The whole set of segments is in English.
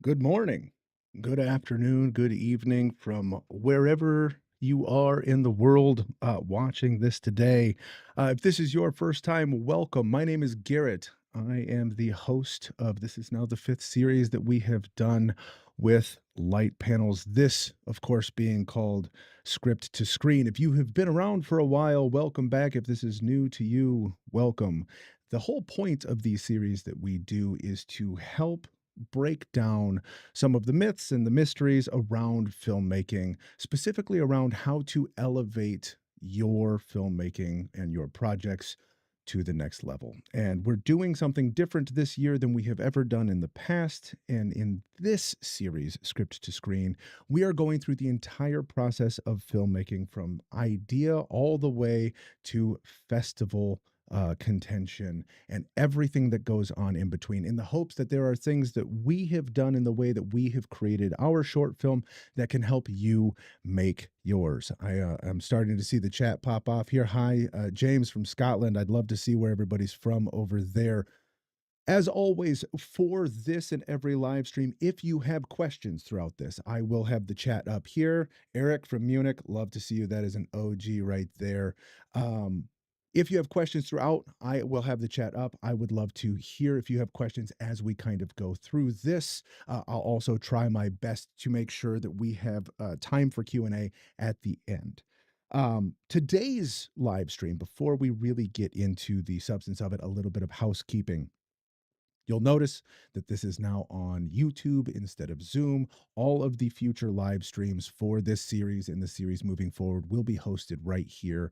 Good morning, good afternoon, good evening from wherever you are in the world watching this today. If this is your first time, welcome. My name is Garrett. I am the host of this is now the fifth series that we have done with light panels. This, of course, being called Script to Screen. If you have been around for a while, welcome back. If this is new to you, welcome. The whole point of these series that we do is to help break down some of the myths and the mysteries around filmmaking, specifically around how to elevate your filmmaking and your projects to the next level. And we're doing something different this year than we have ever done in the past. And in this series, Script to Screen, we are going through the entire process of filmmaking from idea all the way to festival contention and everything that goes on in between, in the hopes that there are things that we have done in the way that we have created our short film that can help you make yours. I'm starting to see the chat pop off here. Hi, James from Scotland. I'd love to see where everybody's from over there. As always, for this and every live stream, if you have questions throughout this, I will have the chat up here. Eric from Munich, love to see you. That is an OG right there. If you have questions throughout, I will have the chat up. I would love to hear if you have questions as we kind of go through this. I'll also try my best to make sure that we have time for Q&A at the end. Today's live stream, before we really get into the substance of it, a little bit of housekeeping. You'll notice that this is now on YouTube instead of Zoom. All of the future live streams for this series and the series moving forward will be hosted right here,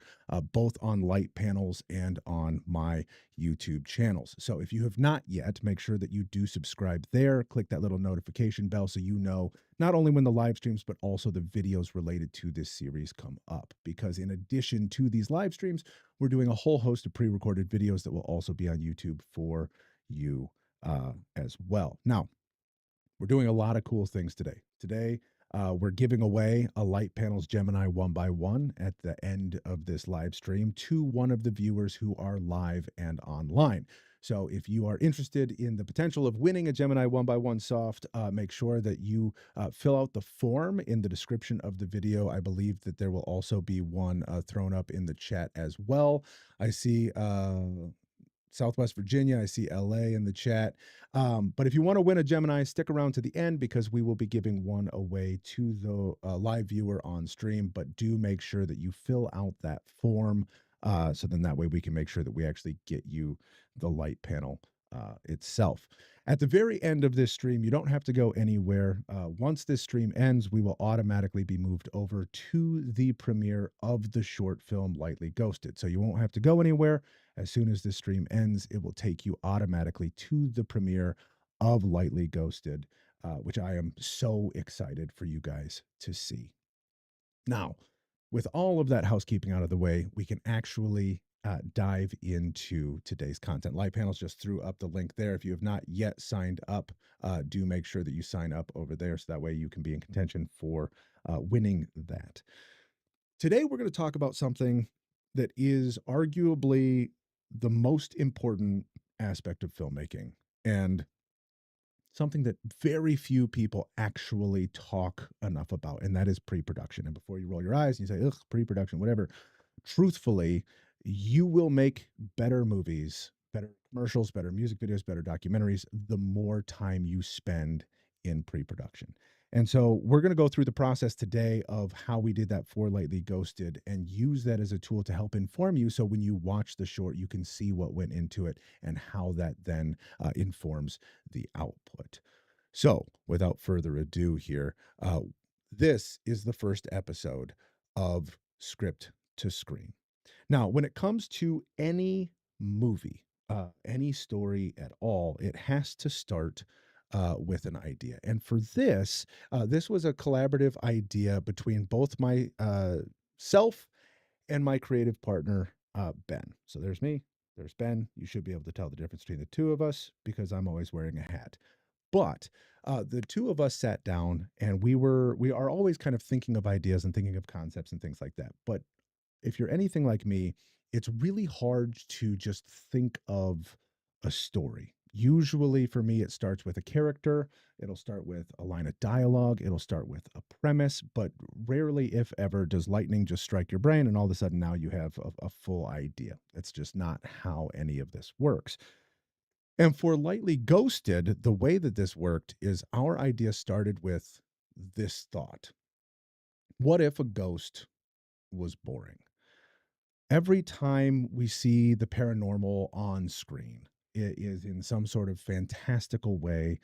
both on Light Panels and on my YouTube channels. So if you have not yet, make sure that you do subscribe there. Click that little notification bell so you know not only when the live streams, but also the videos related to this series come up. Because in addition to these live streams, we're doing a whole host of pre-recorded videos that will also be on YouTube for you as well. Now, we're doing a lot of cool things today. Today, we're giving away a Light Panels Gemini 1x1 at the end of this live stream to one of the viewers who are live and online. So if you are interested in the potential of winning a Gemini 1x1 soft, make sure that you fill out the form in the description of the video. I believe that there will also be one thrown up in the chat as well. I see Southwest Virginia. I see LA in the chat. But if you want to win a Gemini, stick around to the end because we will be giving one away to the live viewer on stream. But do make sure that you fill out that form. So then that way we can make sure that we actually get you the light panel itself. At the very end of this stream, you don't have to go anywhere. Once this stream ends, we will automatically be moved over to the premiere of the short film Lightly Ghosted. So you won't have to go anywhere. As soon as this stream ends, it will take you automatically to the premiere of Lightly Ghosted, which I am so excited for you guys to see. Now, with all of that housekeeping out of the way, we can actually dive into today's content. Light Panels just threw up the link there. If you have not yet signed up, do make sure that you sign up over there so that way you can be in contention for winning that. Today, we're going to talk about something that is arguably the most important aspect of filmmaking and something that very few people actually talk enough about, and that is pre-production. And before you roll your eyes and you say, ugh, pre-production, whatever, truthfully, you will make better movies, better commercials, better music videos, better documentaries, the more time you spend in pre-production. And so we're going to go through the process today of how we did that for Lightly Ghosted and use that as a tool to help inform you. So when you watch the short, you can see what went into it and how that then informs the output. So without further ado here, this is the first episode of Script to Screen. Now, when it comes to any movie, any story at all, it has to start with an idea. And for this, this was a collaborative idea between both my self and my creative partner, Ben. So there's me, there's Ben. You should be able to tell the difference between the two of us because I'm always wearing a hat. But the two of us sat down and we are always kind of thinking of ideas and thinking of concepts and things like that. But if you're anything like me, it's really hard to just think of a story. Usually for me, it starts with a character. It'll start with a line of dialogue. It'll start with a premise, but rarely, if ever, does lightning just strike your brain and all of a sudden now you have a full idea. That's just not how any of this works. And for Lightly Ghosted, the way that this worked is our idea started with this thought: what if a ghost was boring? Every time we see the paranormal on screen, it is in some sort of fantastical way,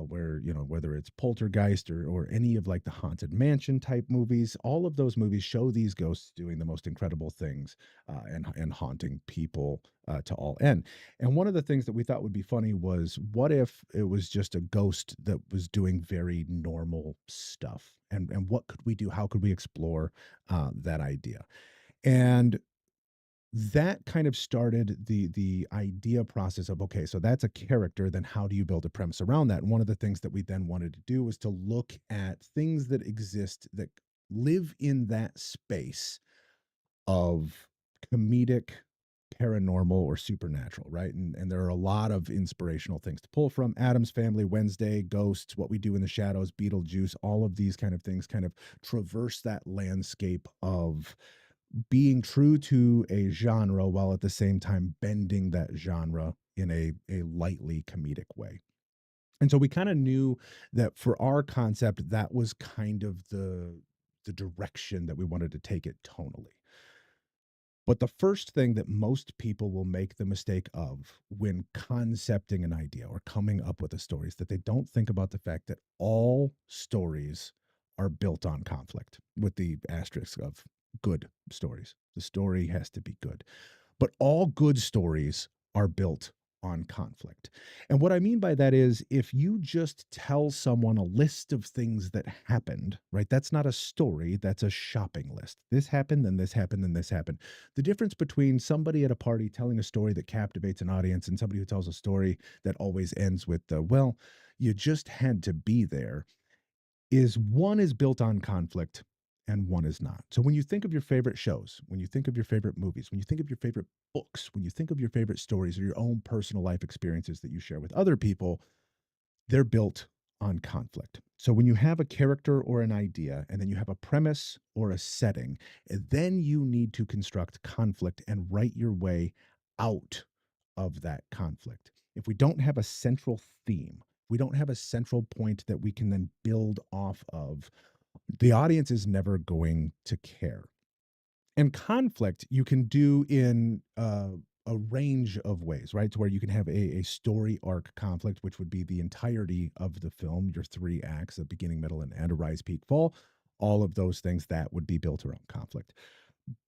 where, whether it's poltergeist or any of like the haunted mansion type movies. All of those movies show these ghosts doing the most incredible things, and haunting people, to all end. And one of the things that we thought would be funny was, what if it was just a ghost that was doing very normal stuff, and what could we do, how could we explore, that idea? And that kind of started the idea process of, okay, so that's a character, then how do you build a premise around that? And one of the things that we then wanted to do was to look at things that exist that live in that space of comedic, paranormal, or supernatural, right? And there are a lot of inspirational things to pull from: Adam's Family, Wednesday, Ghosts, What We Do in the Shadows, Beetlejuice. All of these kind of things kind of traverse that landscape of being true to a genre while at the same time bending that genre in a lightly comedic way. And so we kind of knew that for our concept, that was kind of the direction that we wanted to take it tonally. But the first thing that most people will make the mistake of when concepting an idea or coming up with a story is that they don't think about the fact that all stories are built on conflict, with the asterisk of good stories. The story has to be good. But all good stories are built on conflict. And what I mean by that is, if you just tell someone a list of things that happened, right? That's not a story, that's a shopping list. This happened, then this happened, then this happened. The difference between somebody at a party telling a story that captivates an audience and somebody who tells a story that always ends with the, well, you just had to be there, is one is built on conflict and one is not. So when you think of your favorite shows, when you think of your favorite movies, when you think of your favorite books, when you think of your favorite stories or your own personal life experiences that you share with other people, they're built on conflict. So when you have a character or an idea, and then you have a premise or a setting, and then you need to construct conflict and write your way out of that conflict. If we don't have a central theme, we don't have a central point that we can then build off of, the audience is never going to care. And conflict you can do in a range of ways, right? To where you can have a story arc conflict, which would be the entirety of the film, your three acts, the beginning, middle, and end, a rise, peak, fall. All of those things that would be built around conflict.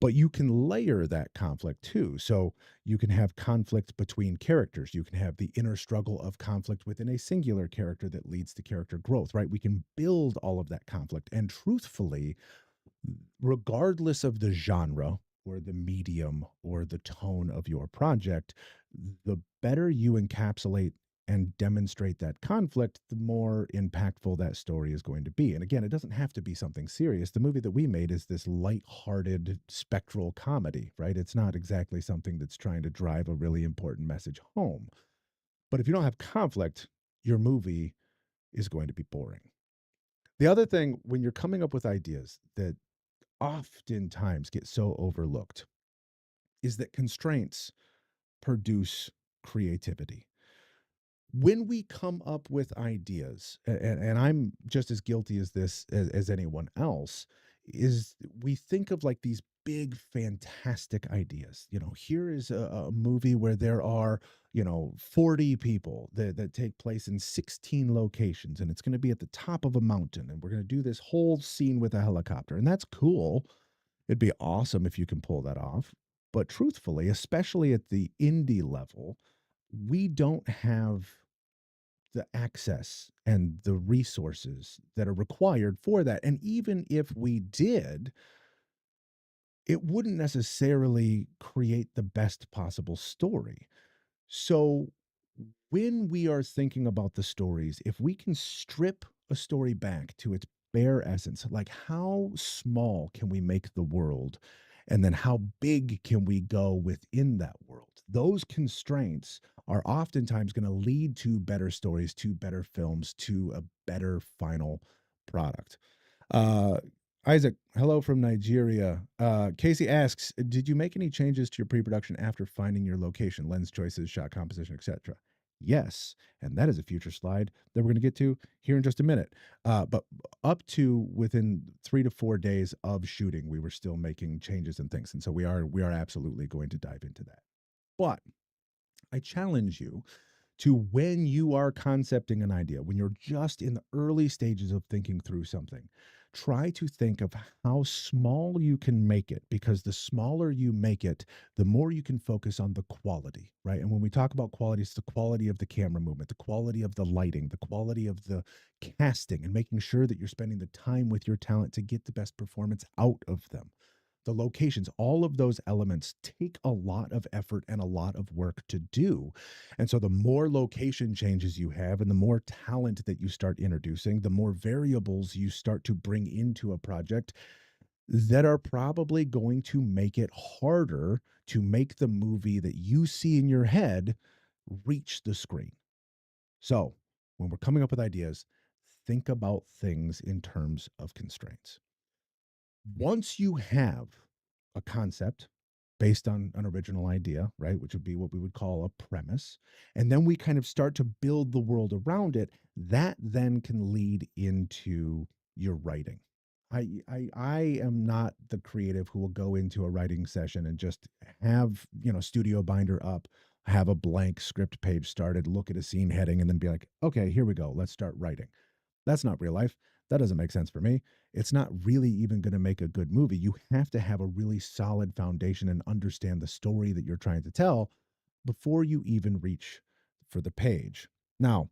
But you can layer that conflict too. So you can have conflict between characters. You can have the inner struggle of conflict within a singular character that leads to character growth, right? We can build all of that conflict. And truthfully, regardless of the genre or the medium or the tone of your project, the better you encapsulate and demonstrate that conflict, the more impactful that story is going to be. And again, it doesn't have to be something serious. The movie that we made is this light-hearted spectral comedy, right? It's not exactly something that's trying to drive a really important message home. But if you don't have conflict, your movie is going to be boring. The other thing, when you're coming up with ideas that oftentimes get so overlooked, is that constraints produce creativity. When we come up with ideas, and I'm just as guilty as this as anyone else, is we think of like these big fantastic ideas. Here is a movie where there are 40 people that take place in 16 locations, and it's going to be at the top of a mountain, and we're going to do this whole scene with a helicopter, and that's cool. It'd be awesome if you can pull that off. But truthfully, especially at the indie level, we don't have the access and the resources that are required for that. And even if we did, it wouldn't necessarily create the best possible story. So when we are thinking about the stories, if we can strip a story back to its bare essence, like how small can we make the world? And then how big can we go within that world? Those constraints are oftentimes going to lead to better stories, to better films, to a better final product. Uh, Isaac, hello from Nigeria. Casey asks, did you make any changes to your pre-production after finding your location, lens choices, shot composition, etc.? Yes, and that is a future slide that we're going to get to here in just a minute. But up to within 3 to 4 days of shooting, we were still making changes and things, and so we are absolutely going to dive into that. But I challenge you to, when you are concepting an idea, when you're just in the early stages of thinking through something, try to think of how small you can make it, because the smaller you make it, the more you can focus on the quality, right? And when we talk about quality, it's the quality of the camera movement, the quality of the lighting, the quality of the casting, and making sure that you're spending the time with your talent to get the best performance out of them. The locations, all of those elements take a lot of effort and a lot of work to do. And so the more location changes you have and the more talent that you start introducing, the more variables you start to bring into a project that are probably going to make it harder to make the movie that you see in your head reach the screen. So when we're coming up with ideas, think about things in terms of constraints. Once you have a concept based on an original idea, right, which would be what we would call a premise, and then we kind of start to build the world around it, that then can lead into your writing. I am not the creative who will go into a writing session and just have, studio binder up, have a blank script page started, look at a scene heading, and then be like, okay, here we go, let's start writing. That's not real life. That doesn't make sense for me. It's not really even going to make a good movie. You have to have a really solid foundation and understand the story that you're trying to tell before you even reach for the page. Now,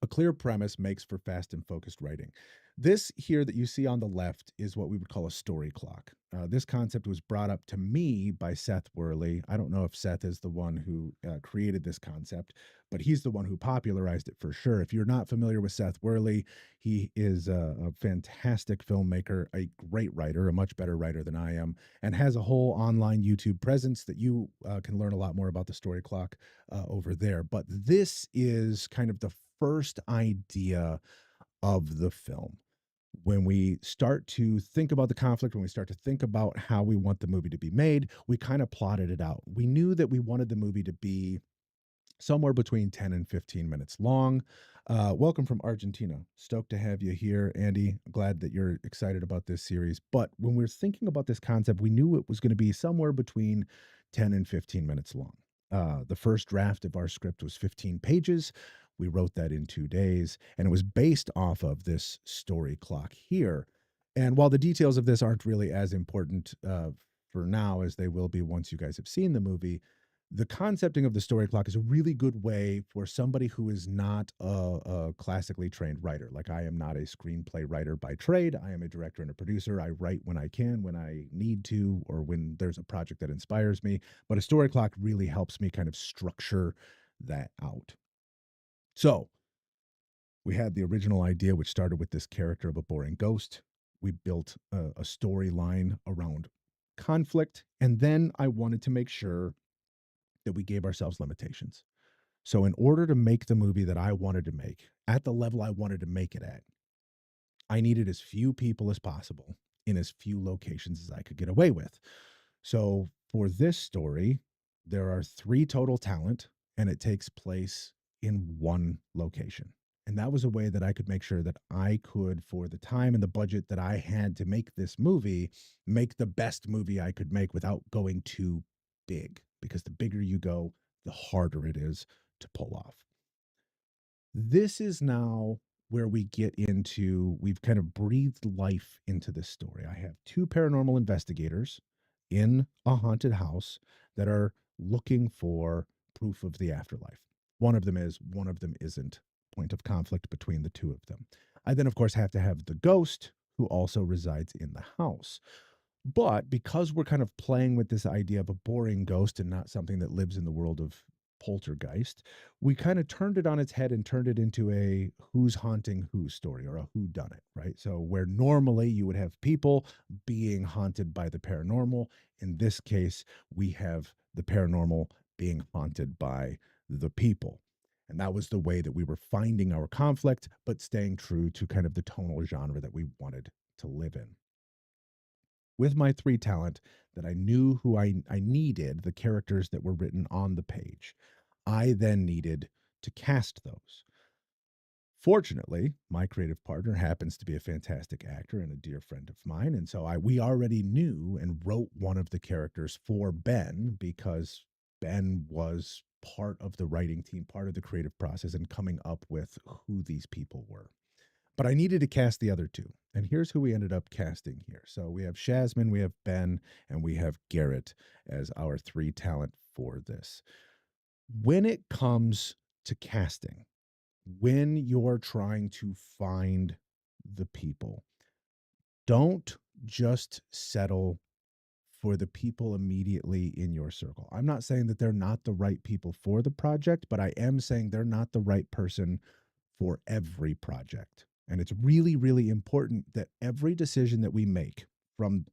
a clear premise makes for fast and focused writing. This here that you see on the left is what we would call a story clock. This concept was brought up to me by Seth Worley. I don't know if Seth is the one who created this concept, but he's the one who popularized it for sure. If you're not familiar with Seth Worley, he is a fantastic filmmaker, a great writer, a much better writer than I am, and has a whole online YouTube presence that you can learn a lot more about the story clock over there. But this is kind of the first idea of the film. When we start to think about the conflict, when we start to think about how we want the movie to be made, we kind of plotted it out. We knew that we wanted the movie to be somewhere between 10 and 15 minutes long. Welcome from Argentina. Stoked to have you here, Andy. Glad that you're excited about this series. But when we're thinking about this concept, we knew it was going to be somewhere between 10 and 15 minutes long. The first draft of our script was 15 pages. We wrote that in 2 days, and it was based off of this story clock here. And while the details of this aren't really as important for now as they will be once you guys have seen the movie, the concepting of the story clock is a really good way for somebody who is not a classically trained writer. Like, I am not a screenplay writer by trade. I am a director and a producer. I write when I can, when I need to, or when there's a project that inspires me. But a story clock really helps me kind of structure that out. So we had the original idea, which started with this character of a boring ghost. We built a storyline around conflict. And then I wanted to make sure that we gave ourselves limitations. So, in order to make the movie that I wanted to make at the level I wanted to make it at, I needed as few people as possible in as few locations as I could get away with. So, for this story, there are 3 total talent, and it takes place in one location. And that was a way that I could make sure that I could, for the time and the budget that I had to make this movie, make the best movie I could make without going too big. Because the bigger you go, the harder it is to pull off. This is now where we get into, we've kind of breathed life into this story. I have 2 paranormal investigators in a haunted house that are looking for proof of the afterlife. One of them is, one of them isn't. Point of conflict between the 2 of them. I then, of course, have to have the ghost who also resides in the house. But because we're kind of playing with this idea of a boring ghost and not something that lives in the world of poltergeist, we kind of turned it on its head and turned it into a who's haunting who story, or a who done it, right? So where normally you would have people being haunted by the paranormal, in this case, we have the paranormal being haunted by the people. And that was the way that we were finding our conflict, but staying true to kind of the tonal genre that we wanted to live in. With my three talent, that I knew who I needed, the characters that were written on the page, I then needed to cast those. Fortunately, my creative partner happens to be a fantastic actor and a dear friend of mine, and so I we already knew and wrote one of the characters for Ben because Ben was part of the writing team, part of the creative process, and coming up with who these people were. But I needed to cast the other two, and here's who we ended up casting here. So we have Shazman, we have Ben, and we have Garrett as our three talent for this. When it comes to casting, when you're trying to find the people, don't just settle for the people immediately in your circle. I'm not saying that they're not the right people for the project, but I am saying they're not the right person for every project. And it's really, really important that every decision that we make from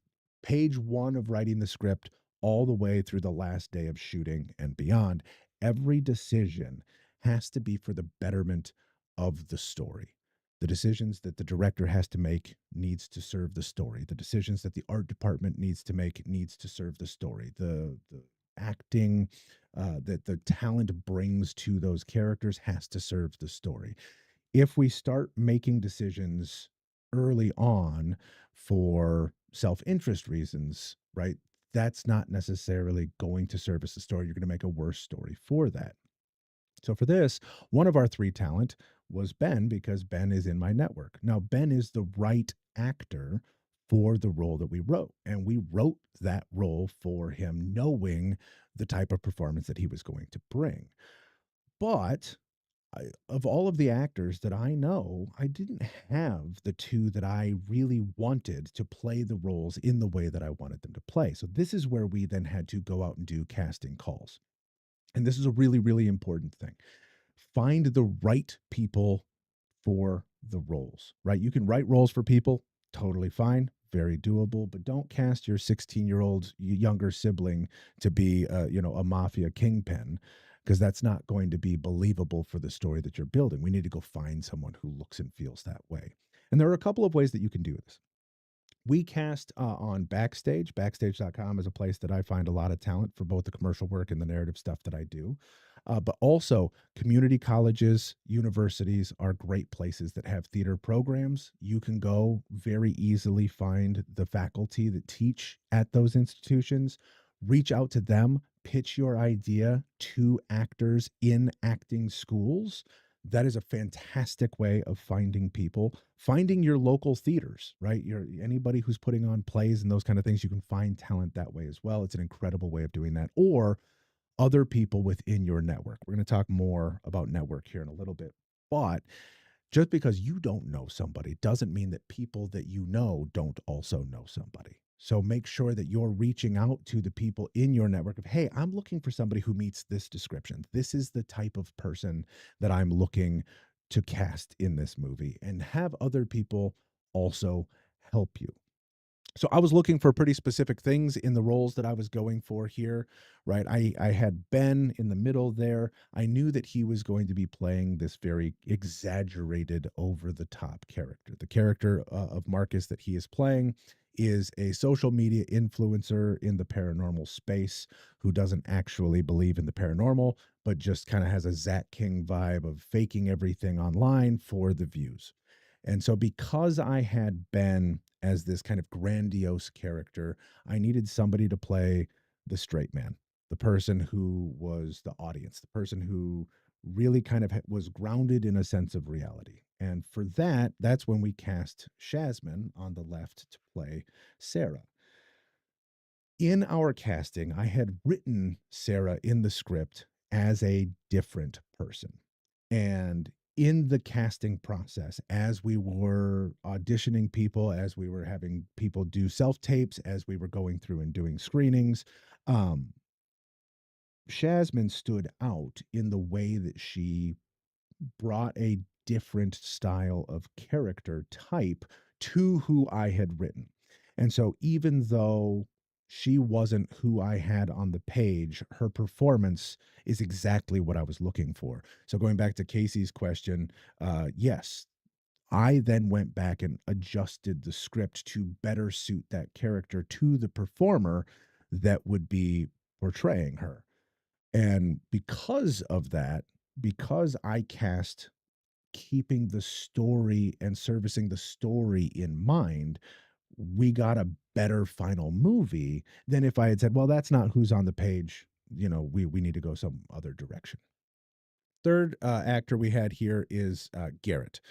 page one of writing the script all the way through the last day of shooting and beyond, every decision has to be for the betterment of the story. The decisions that the director has to make needs to serve the story. The decisions that the art department needs to make needs to serve the story. The acting that the talent brings to those characters has to serve the story. If we start making decisions early on for self-interest reasons, right, that's not necessarily going to service the story. You're going to make a worse story for that. So for this, one of our three talent was Ben because Ben is in my network. Now, Ben is the right actor for the role that we wrote. And we wrote that role for him, knowing the type of performance that he was going to bring. But of all of the actors that I know, I didn't have the two that I really wanted to play the roles in the way that I wanted them to play. So this is where we then had to go out and do casting calls. And this is a really, really important thing. Find the right people for the roles, right? You can write roles for people, totally fine, very doable, but don't cast your 16-year-old younger sibling to be, a mafia kingpin, because that's not going to be believable for the story that you're building. We need to go find someone who looks and feels that way. And there are a couple of ways that you can do this. We cast on Backstage. Backstage.com is a place that I find a lot of talent for both the commercial work and the narrative stuff that I do. But also, community colleges, universities are great places that have theater programs. You can go very easily find the faculty that teach at those institutions, reach out to them, pitch your idea to actors in acting schools. That is a fantastic way of finding people, finding your local theaters, right? Anybody who's putting on plays and those kind of things, you can find talent that way as well. It's an incredible way of doing that. Or other people within your network. We're going to talk more about network here in a little bit. But just because you don't know somebody doesn't mean that people that you know don't also know somebody. So make sure that you're reaching out to the people in your network of, hey, I'm looking for somebody who meets this description. This is the type of person that I'm looking to cast in this movie, and have other people also help you. So I was looking for pretty specific things in the roles that I was going for here, right? I had Ben in the middle there. I knew that he was going to be playing this very exaggerated, over the top character. The character of Marcus that he is playing is a social media influencer in the paranormal space who doesn't actually believe in the paranormal, but just kind of has a Zach King vibe of faking everything online for the views. And so, because I had Ben as this kind of grandiose character, I needed somebody to play the straight man, the person who was the audience, the person who really kind of was grounded in a sense of reality. And for that, that's when we cast Shazman on the left to play Sarah. In our casting, I had written Sarah in the script as a different person. And in the casting process, as we were auditioning people, as we were having people do self tapes, as we were going through and doing screenings, um, Shazman stood out in the way that she brought a different style of character type to who I had written. And so even though she wasn't who I had on the page. Her performance is exactly what I was looking for. So going back to Casey's question, yes, I then went back and adjusted the script to better suit that character to the performer that would be portraying her. And because of that, because I cast keeping the story and servicing the story in mind, we got a better final movie than if I had said, well, that's not who's on the page. We need to go some other direction. Third actor we had here is Garrett.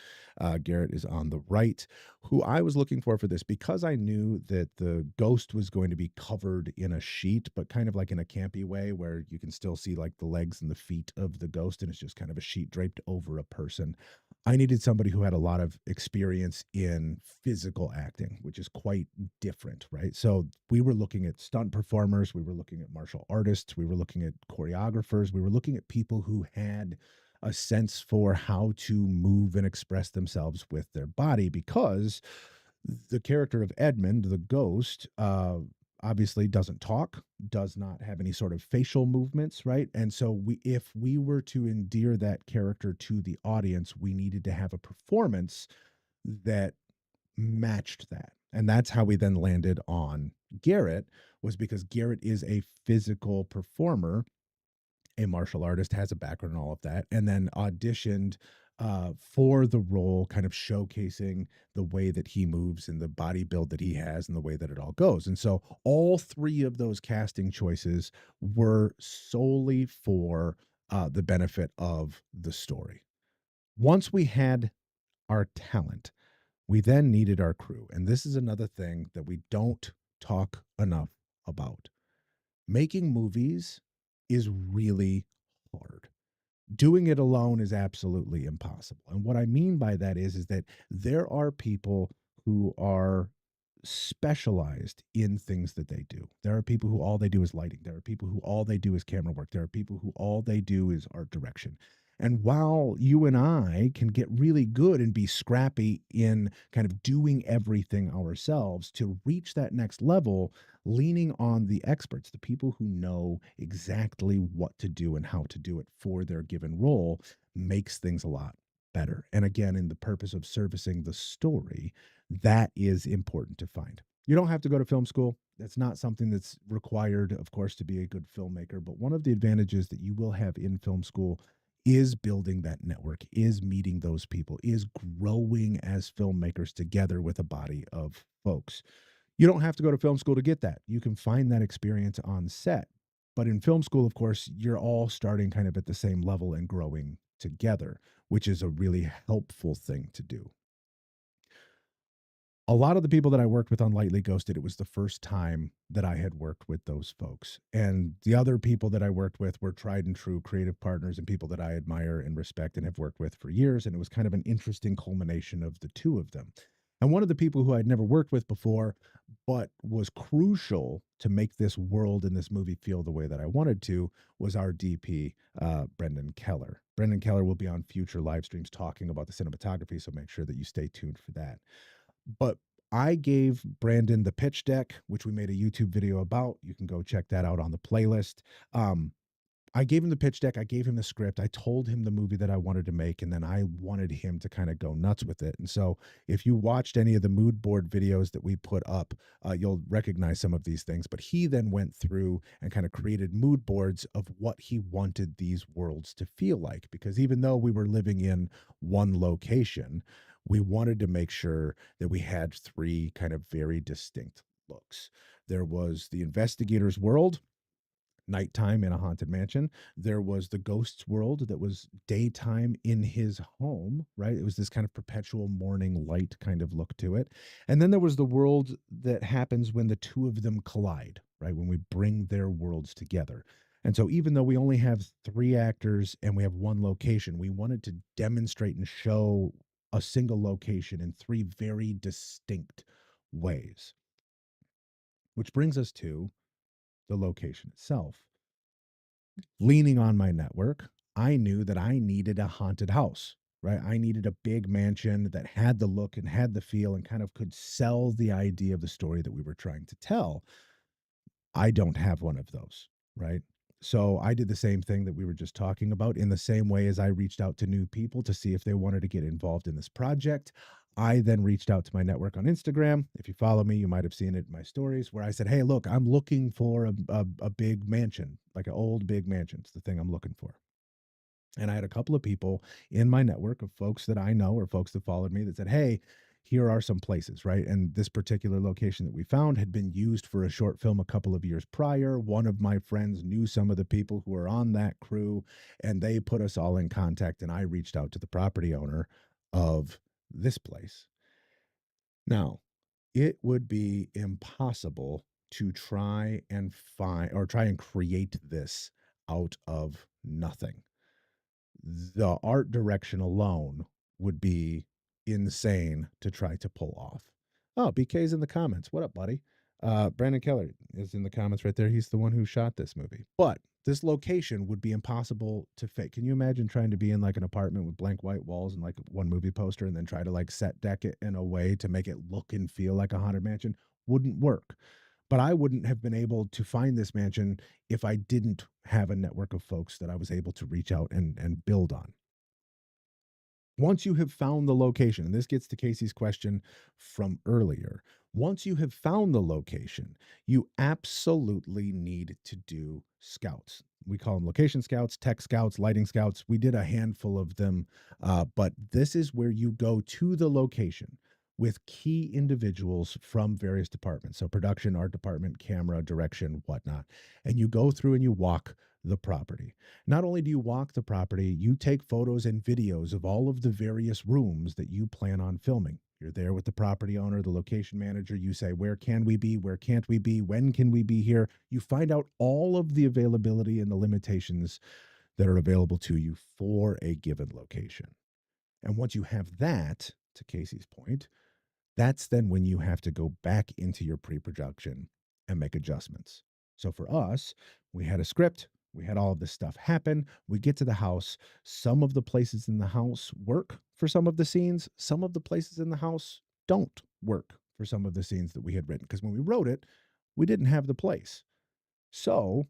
Garrett is on the right, who I was looking for this because I knew that the ghost was going to be covered in a sheet, but kind of like in a campy way where you can still see like the legs and the feet of the ghost, and it's just kind of a sheet draped over a person. I needed somebody who had a lot of experience in physical acting, which is quite different, right? So we were looking at stunt performers, we were looking at martial artists, we were looking at choreographers, we were looking at people who had a sense for how to move and express themselves with their body because the character of Edmund, the ghost, obviously doesn't talk, does not have any sort of facial movements, right? And so if we were to endear that character to the audience, we needed to have a performance that matched that. And that's how we then landed on Garrett, was because Garrett is a physical performer, a martial artist, has a background in all of that, and then auditioned for the role, kind of showcasing the way that he moves and the body build that he has and the way that it all goes. And so all three of those casting choices were solely for the benefit of the story. Once we had our talent, we then needed our crew. And this is another thing that we don't talk enough about. Making movies is really hard. Doing it alone is absolutely impossible. And what I mean by that is that there are people who are specialized in things that they do. There are people who all they do is lighting. There are people who all they do is camera work. There are people who all they do is art direction. And while you and I can get really good and be scrappy in kind of doing everything ourselves, to reach that next level, leaning on the experts, the people who know exactly what to do and how to do it for their given role, makes things a lot better. And again, in the purpose of servicing the story, that is important to find. You don't have to go to film school. That's not something that's required, of course, to be a good filmmaker. But one of the advantages that you will have in film school is building that network, is meeting those people, is growing as filmmakers together with a body of folks. You don't have to go to film school to get that. You can find that experience on set. But in film school, of course, you're all starting kind of at the same level and growing together, which is a really helpful thing to do. A lot of the people that I worked with on Lightly Ghosted, it was the first time that I had worked with those folks. And the other people that I worked with were tried and true creative partners and people that I admire and respect and have worked with for years. And it was kind of an interesting culmination of the two of them. And one of the people who I'd never worked with before, but was crucial to make this world and this movie feel the way that I wanted to, was our DP, Brendan Keller. Brendan Keller will be on future live streams talking about the cinematography, so make sure that you stay tuned for that. But I gave Brandon the pitch deck, which we made a YouTube video about. You can go check that out on the playlist. I gave him the pitch deck. I gave him the script. I told him the movie that I wanted to make, and then I wanted him to kind of go nuts with it. And so if you watched any of the mood board videos that we put up, you'll recognize some of these things. But he then went through and kind of created mood boards of what he wanted these worlds to feel like. Because even though we were living in one location, we wanted to make sure that we had three kind of very distinct looks. There was the investigator's world, nighttime in a haunted mansion. There was the ghost's world that was daytime in his home, right? It was this kind of perpetual morning light kind of look to it. And then there was the world that happens when the two of them collide, right? When we bring their worlds together. And so even though we only have three actors and we have one location, we wanted to demonstrate and show a single location in three very distinct ways. Which brings us to the location itself. Leaning on my network, I knew that I needed a haunted house, right? I needed a big mansion that had the look and had the feel and kind of could sell the idea of the story that we were trying to tell. I don't have one of those, right? So I did the same thing that we were just talking about in the same way as I reached out to new people to see if they wanted to get involved in this project. I then reached out to my network on Instagram. If you follow me, you might have seen it in my stories where I said, "Hey, look, I'm looking for a big mansion, like an old big mansion. It's the thing I'm looking for." And I had a couple of people in my network of folks that I know or folks that followed me that said, "Hey, here are some places," right? And this particular location that we found had been used for a short film a couple of years prior. One of my friends knew some of the people who were on that crew, and they put us all in contact. And I reached out to the property owner of this place. Now, it would be impossible to try and find or try and create this out of nothing. The art direction alone would be insane to try to pull off. Oh, BK's in the comments. What up, buddy? Brandon Keller is in the comments right there. He's the one who shot this movie. But this location would be impossible to fake. Can you imagine trying to be in like an apartment with blank white walls and like one movie poster and then try to like set deck it in a way to make it look and feel like a haunted mansion? Wouldn't work. But I wouldn't have been able to find this mansion if I didn't have a network of folks that I was able to reach out and build on. Once you have found the location, and this gets to Casey's question from earlier, once you have found the location, you absolutely need to do scouts. We call them location scouts, tech scouts, lighting scouts. We did a handful of them, but this is where you go to the location with key individuals from various departments. So, production, art department, camera, direction, whatnot. And you go through and you walk the property. Not only do you walk the property, you take photos and videos of all of the various rooms that you plan on filming. You're there with the property owner, the location manager. You say, where can we be? Where can't we be? When can we be here? You find out all of the availability and the limitations that are available to you for a given location. And once you have that, to Casey's point, that's then when you have to go back into your pre-production and make adjustments. So for us, we had a script, we had all of this stuff happen. We get to the house. Some of the places in the house work for some of the scenes. Some of the places in the house don't work for some of the scenes that we had written. Because when we wrote it, we didn't have the place. So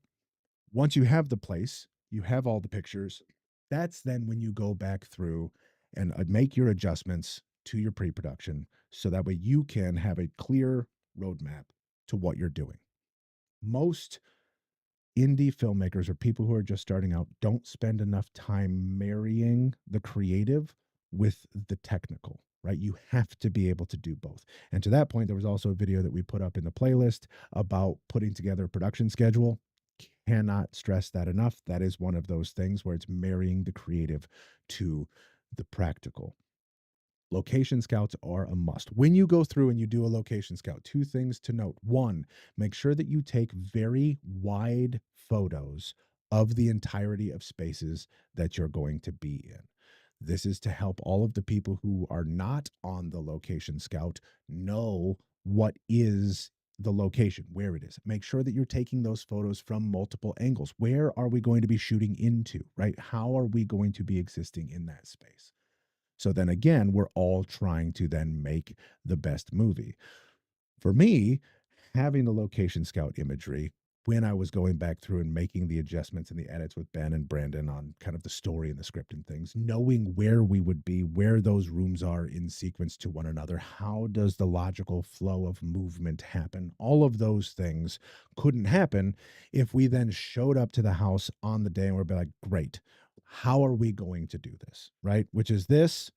once you have the place, you have all the pictures. That's then when you go back through and make your adjustments to your pre production so that way you can have a clear roadmap to what you're doing. Most indie filmmakers or people who are just starting out don't spend enough time marrying the creative with the technical, right? You have to be able to do both. And to that point, there was also a video that we put up in the playlist about putting together a production schedule. Cannot stress that enough. That is one of those things where it's marrying the creative to the practical. Location scouts are a must. When you go through and you do a location scout, two things to note. One, make sure that you take very wide photos of the entirety of spaces that you're going to be in. This is to help all of the people who are not on the location scout know what is the location, where it is. Make sure that you're taking those photos from multiple angles. Where are we going to be shooting into, right? How are we going to be existing in that space? So then again, we're all trying to then make the best movie. For me, having the location scout imagery when I was going back through and making the adjustments and the edits with Ben and Brandon on kind of the story and the script and things, knowing where we would be, where those rooms are in sequence to one another, how does the logical flow of movement happen? All of those things couldn't happen if we then showed up to the house on the day and we're like, great, how are we going to do this? Right? Which is this: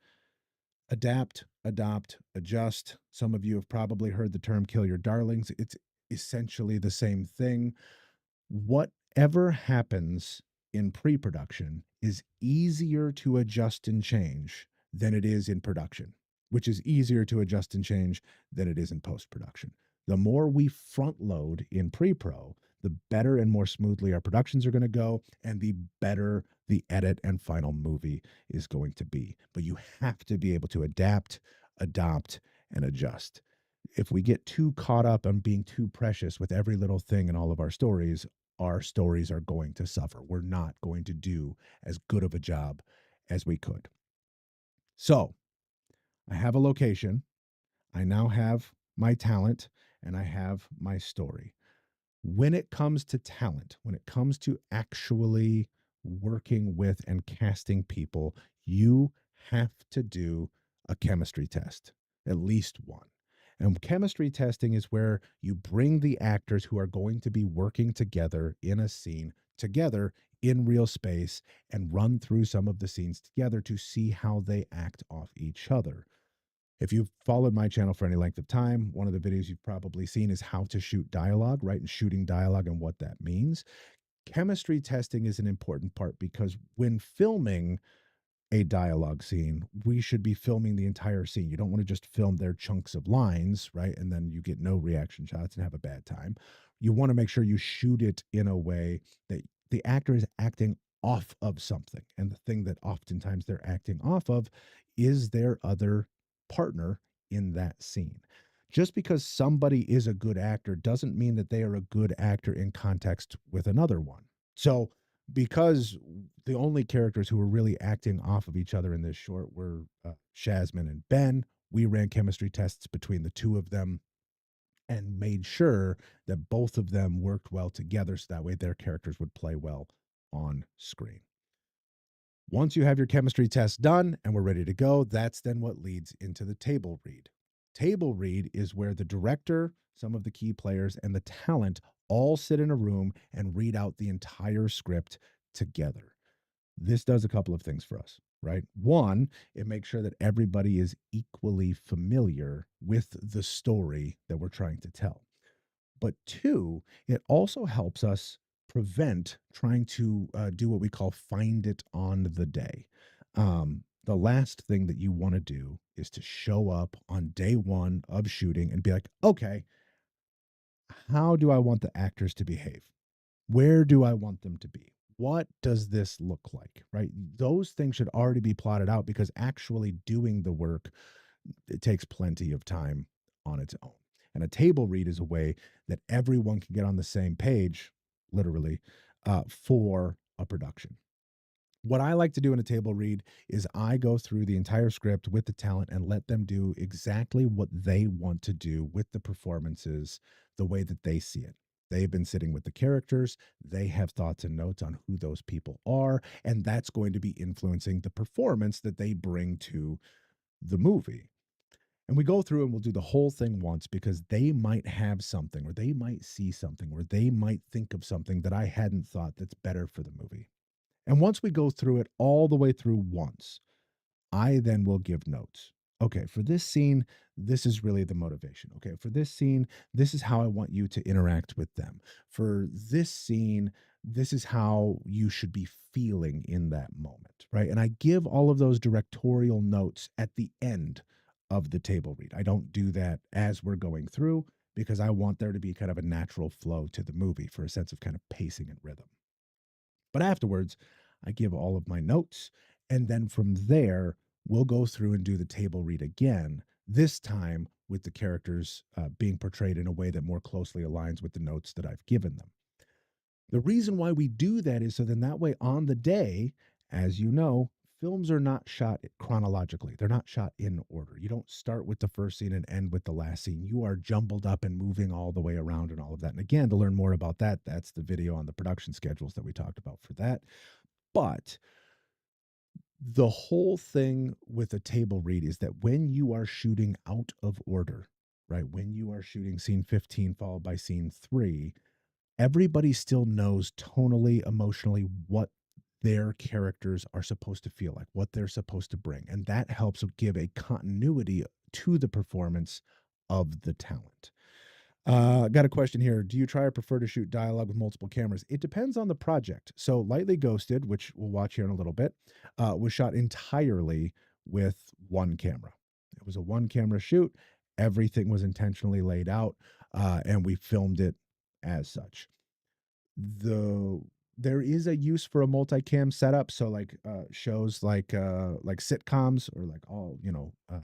adapt, adopt, adjust. Some of you have probably heard the term kill your darlings. It's essentially the same thing. Whatever happens in pre production is easier to adjust and change than it is in production, which is easier to adjust and change than it is in post production. The more we front load in pre pro, the better and more smoothly our productions are going to go, and the better the edit and final movie is going to be. But you have to be able to adapt, adopt, and adjust. If we get too caught up on being too precious with every little thing in all of our stories are going to suffer. We're not going to do as good of a job as we could. So I have a location. I now have my talent and I have my story. When it comes to talent, when it comes to actually working with and casting people, you have to do a chemistry test, at least one. And chemistry testing is where you bring the actors who are going to be working together in a scene together in real space and run through some of the scenes together to see how they act off each other. If you've followed my channel for any length of time, one of the videos you've probably seen is how to shoot dialogue, right? And shooting dialogue and what that means. Chemistry testing is an important part because when filming a dialogue scene, we should be filming the entire scene. You don't want to just film their chunks of lines, right? And then you get no reaction shots and have a bad time. You want to make sure you shoot it in a way that the actor is acting off of something. And the thing that oftentimes they're acting off of is their other partner in that scene. Just because somebody is a good actor doesn't mean that they are a good actor in context with another one. So, because the only characters who were really acting off of each other in this short were Shazman and Ben. We ran chemistry tests between the two of them and made sure that both of them worked well together so that way their characters would play well on screen. Once you have your chemistry test done and we're ready to go, that's then what leads into the table read. Table read is where the director, some of the key players, and the talent all sit in a room and read out the entire script together. This does a couple of things for us, right? One, it makes sure that everybody is equally familiar with the story that we're trying to tell. But two, it also helps us prevent trying to do what we call find it on the day. The last thing that you want to do is to show up on day one of shooting and be like, okay, how do I want the actors to behave? Where do I want them to be? What does this look like? Right? Those things should already be plotted out because actually doing the work, it takes plenty of time on its own. And a table read is a way that everyone can get on the same page, literally, for a production. What I like to do in a table read is I go through the entire script with the talent and let them do exactly what they want to do with the performances the way that they see it. They've been sitting with the characters, they have thoughts and notes on who those people are, and that's going to be influencing the performance that they bring to the movie. And we go through and we'll do the whole thing once because they might have something, or they might see something, or they might think of something that I hadn't thought that's better for the movie. And once we go through it all the way through once, I then will give notes. Okay, for this scene, this is really the motivation. Okay, for this scene, this is how I want you to interact with them. For this scene, this is how you should be feeling in that moment, right? And I give all of those directorial notes at the end of the table read. I don't do that as we're going through because I want there to be kind of a natural flow to the movie for a sense of kind of pacing and rhythm. But afterwards, I give all of my notes. And then from there, we'll go through and do the table read again, this time with the characters being portrayed in a way that more closely aligns with the notes that I've given them. The reason why we do that is so then that way on the day, as you know, films are not shot chronologically. They're not shot in order. You don't start with the first scene and end with the last scene. You are jumbled up and moving all the way around and all of that. And again, to learn more about that, that's the video on the production schedules that we talked about for that. But the whole thing with a table read is that when you are shooting out of order, right? When you are shooting scene 15 followed by scene 3, everybody still knows tonally, emotionally what their characters are supposed to feel like, what they're supposed to bring. And that helps give a continuity to the performance of the talent. Got a question here. Do you try or prefer to shoot dialogue with multiple cameras? It depends on the project. So, Lightly Ghosted, which we'll watch here in a little bit, was shot entirely with one camera. It was a one camera shoot. Everything was intentionally laid out, and we filmed it as such. There is a use for a multicam setup. So, shows like sitcoms or like all uh,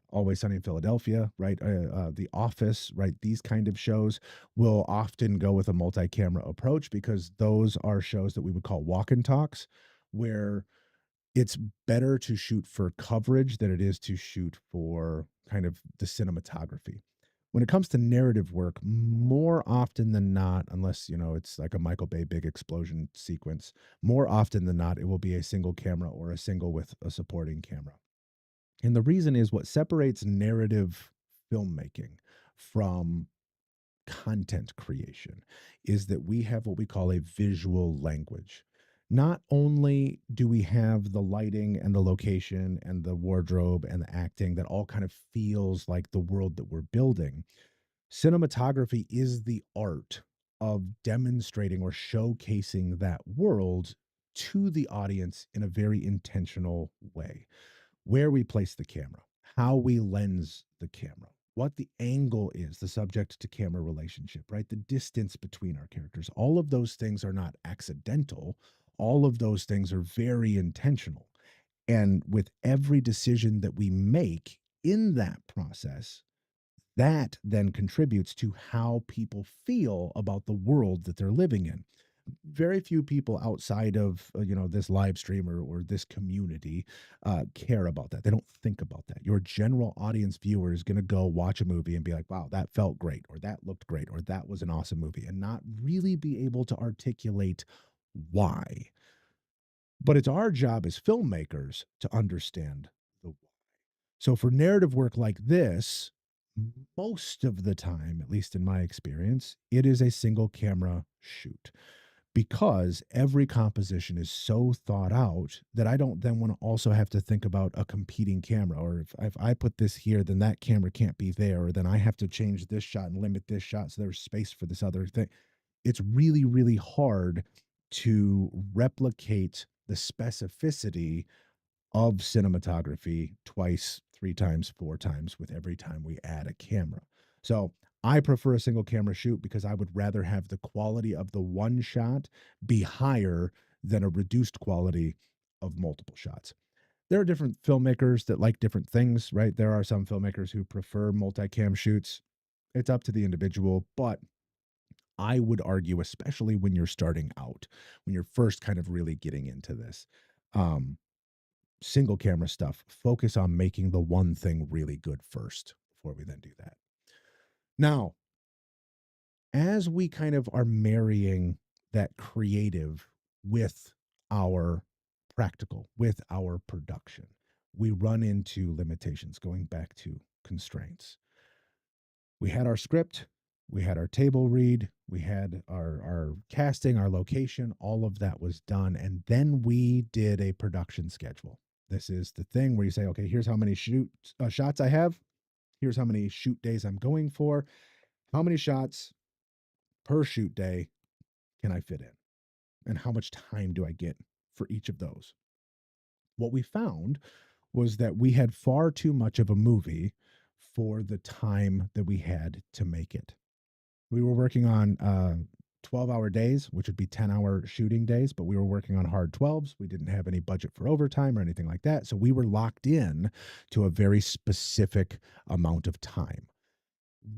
Always Sunny in Philadelphia, right? The Office, right? These kind of shows will often go with a multi-camera approach because those are shows that we would call walk and talks, where it's better to shoot for coverage than it is to shoot for kind of the cinematography. When it comes to narrative work, more often than not, unless, it's like a Michael Bay big explosion sequence, more often than not, it will be a single camera or a single with a supporting camera. And the reason is what separates narrative filmmaking from content creation is that we have what we call a visual language. Not only do we have the lighting and the location and the wardrobe and the acting that all kind of feels like the world that we're building, cinematography is the art of demonstrating or showcasing that world to the audience in a very intentional way. Where we place the camera, how we lens the camera, what the angle is, the subject to camera relationship, right? The distance between our characters. All of those things are not accidental. All of those things are very intentional. And with every decision that we make in that process, that then contributes to how people feel about the world that they're living in. Very few people outside of this live stream or this community care about that. They don't think about that. Your general audience viewer is going to go watch a movie and be like, wow, that felt great, or that looked great, or that was an awesome movie, and not really be able to articulate why. But it's our job as filmmakers to understand the why. So for narrative work like this, most of the time, at least in my experience, it is a single camera shoot, because every composition is so thought out that I don't then want to also have to think about a competing camera, or if I put this here, then that camera can't be there, or then I have to change this shot and limit this shot so there's space for this other thing. It's really, really hard to replicate the specificity of cinematography twice, three times, four times with every time we add a camera. So I prefer a single camera shoot because I would rather have the quality of the one shot be higher than a reduced quality of multiple shots. There are different filmmakers that like different things, right? There are some filmmakers who prefer multicam shoots. It's up to the individual, but I would argue, especially when you're starting out, when you're first kind of really getting into this, um, single camera stuff, focus on making the one thing really good first before we then do that. Now, as we kind of are marrying that creative with our practical, with our production, we run into limitations, going back to constraints. We had our script, we had our table read, we had our casting, our location, all of that was done. And then we did a production schedule. This is the thing where you say, okay, here's how many shots I have. Here's how many shoot days I'm going for. How many shots per shoot day can I fit in? And how much time do I get for each of those? What we found was that we had far too much of a movie for the time that we had to make it. We were working on 12-hour days, which would be 10-hour shooting days, but we were working on hard 12s. We didn't have any budget for overtime or anything like that. So we were locked in to a very specific amount of time.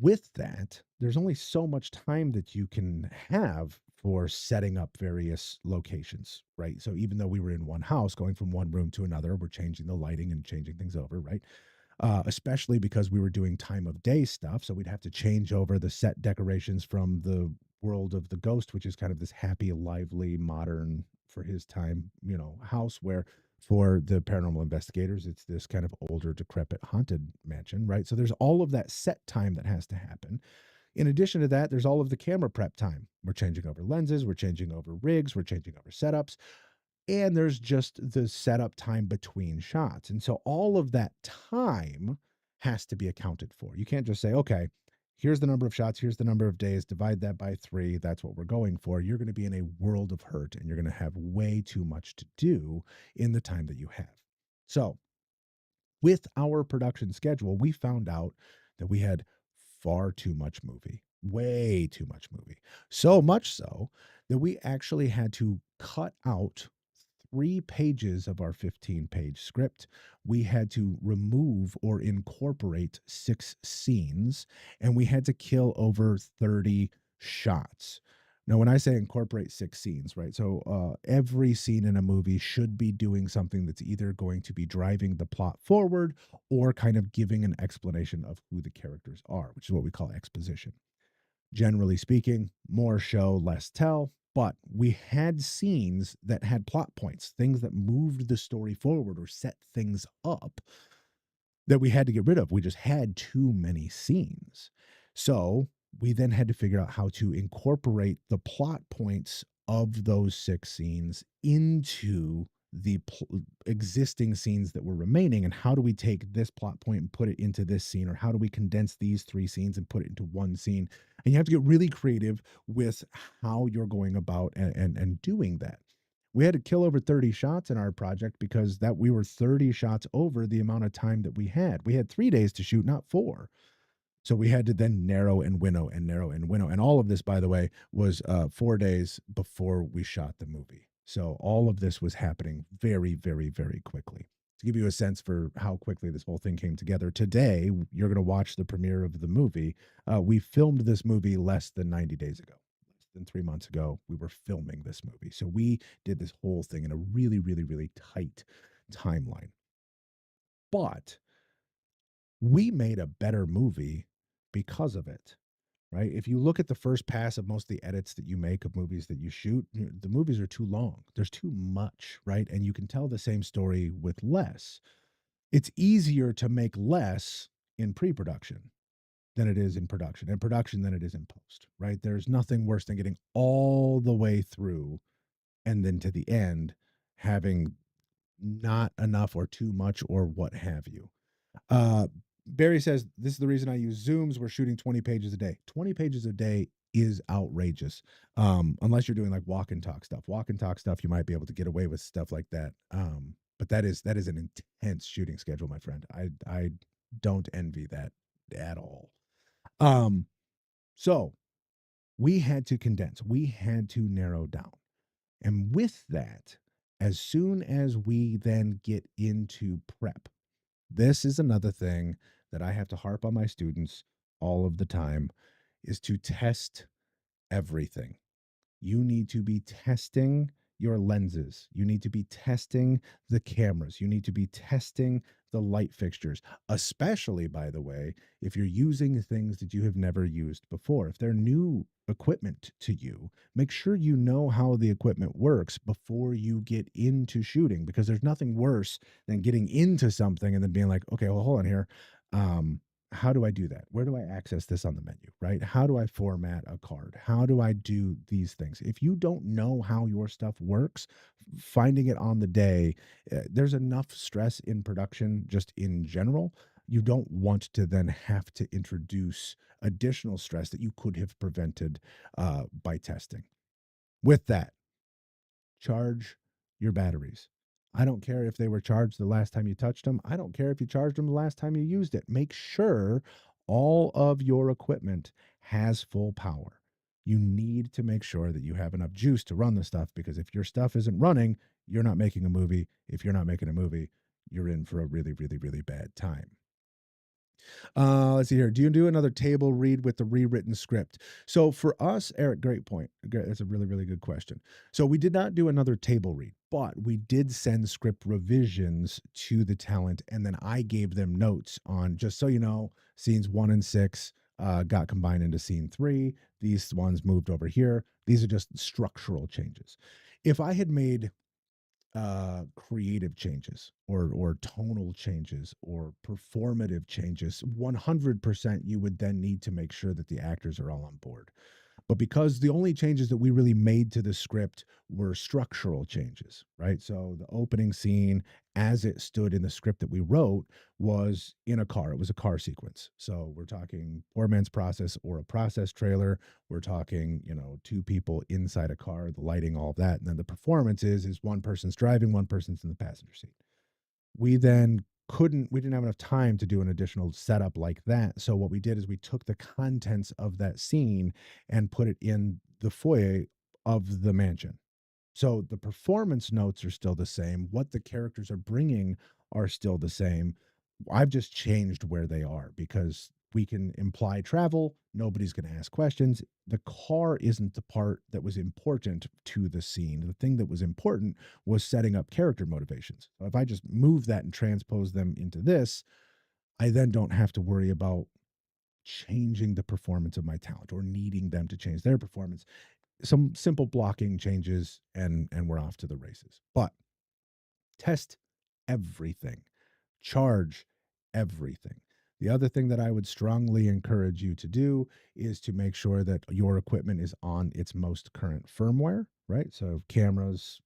With that, there's only so much time that you can have for setting up various locations, right? So even though we were in one house, going from one room to another, we're changing the lighting and changing things over, right? Especially because we were doing time of day stuff. So we'd have to change over the set decorations from the world of the ghost, which is kind of this happy, lively, modern for his time, house, where for the paranormal investigators, it's this kind of older, decrepit, haunted mansion, right? So there's all of that set time that has to happen. In addition to that, there's all of the camera prep time. We're changing over lenses, we're changing over rigs, we're changing over setups, and there's just the setup time between shots. And so all of that time has to be accounted for. You can't just say, okay, here's the number of shots, here's the number of days, divide that by 3, that's what we're going for. You're going to be in a world of hurt and you're going to have way too much to do in the time that you have. So, with our production schedule, we found out that we had far too much movie, way too much movie. So much so that we actually had to cut out 3 pages of our 15-page script. We had to remove or incorporate 6 scenes, and we had to kill over 30 shots. Now, when I say incorporate 6 scenes, right? So, every scene in a movie should be doing something that's either going to be driving the plot forward or kind of giving an explanation of who the characters are, which is what we call exposition. Generally speaking, more show, less tell, but we had scenes that had plot points, things that moved the story forward or set things up that we had to get rid of. We just had too many scenes. So we then had to figure out how to incorporate the plot points of those 6 scenes into the existing scenes that were remaining. And how do we take this plot point and put it into this scene? Or how do we condense these 3 scenes and put it into one scene? And you have to get really creative with how you're going about and doing that. We had to kill over 30 shots in our project because that we were 30 shots over the amount of time that we had. We had 3 days to shoot, not 4. So we had to then narrow and winnow and narrow and winnow. And all of this, by the way, was 4 days before we shot the movie. So all of this was happening very, very, very quickly. To give you a sense for how quickly this whole thing came together, today you're going to watch the premiere of the movie. We filmed this movie less than 90 days ago. Less than 3 months ago, we were filming this movie. So we did this whole thing in a really, really, really tight timeline. But we made a better movie because of it, right? If you look at the first pass of most of the edits that you make of movies that you shoot, the movies are too long. There's too much, right? And you can tell the same story with less. It's easier to make less in pre-production than it is in production than it is in post, right? There's nothing worse than getting all the way through and then to the end having not enough or too much or what have you. Uh, Barry says, this is the reason I use Zooms. We're shooting 20 pages a day. 20 pages a day is outrageous. Unless you're doing like walk and talk stuff. Walk and talk stuff, you might be able to get away with stuff like that. But that is an intense shooting schedule, my friend. I don't envy that at all. Um, so we had to condense, we had to narrow down. And with that, as soon as we then get into prep, this is another thing that I have to harp on my students all of the time is to test everything. You need to be testing your lenses. You need to be testing the cameras. You need to be testing the light fixtures, especially, by the way, if you're using things that you have never used before. If they're new equipment to you, make sure you know how the equipment works before you get into shooting, because there's nothing worse than getting into something and then being like, okay, well, hold on here. How do I do that? Where do I access this on the menu, right? How do I format a card? How do I do these things? If you don't know how your stuff works, finding it on the day, there's enough stress in production just in general. You don't want to then have to introduce additional stress that you could have prevented by testing. With that, charge your batteries. I don't care if they were charged the last time you touched them. I don't care if you charged them the last time you used it. Make sure all of your equipment has full power. You need to make sure that you have enough juice to run the stuff, because if your stuff isn't running, you're not making a movie. If you're not making a movie, you're in for a really, really, really bad time. Let's see here. Do you do another table read with the rewritten script? So for us, Eric, great point. That's a really, really good question. So we did not do another table read, but we did send script revisions to the talent, and then I gave them notes on, just so you know, scenes 1 and 6 got combined into scene 3. These ones moved over here. These are just structural changes. If I had made creative changes or tonal changes or performative changes, 100% you would then need to make sure that the actors are all on board. But because the only changes that we really made to the script were structural changes, right? So the opening scene, as it stood in the script that we wrote, was in a car. It was a car sequence. So we're talking poor man's process or a process trailer. We're talking, 2 people inside a car, the lighting, all of that. And then the performance is one person's driving, one person's in the passenger seat. We didn't have enough time to do an additional setup like that. So what we did is we took the contents of that scene and put it in the foyer of the mansion. So the performance notes are still the same. What the characters are bringing are still the same. I've just changed where they are because we can imply travel. Nobody's going to ask questions. The car isn't the part that was important to the scene. The thing that was important was setting up character motivations. So if I just move that and transpose them into this, I then don't have to worry about changing the performance of my talent or needing them to change their performance. Some simple blocking changes and we're off to the races. But test everything, charge everything. The other thing that I would strongly encourage you to do is to make sure that your equipment is on its most current firmware, right? So cameras,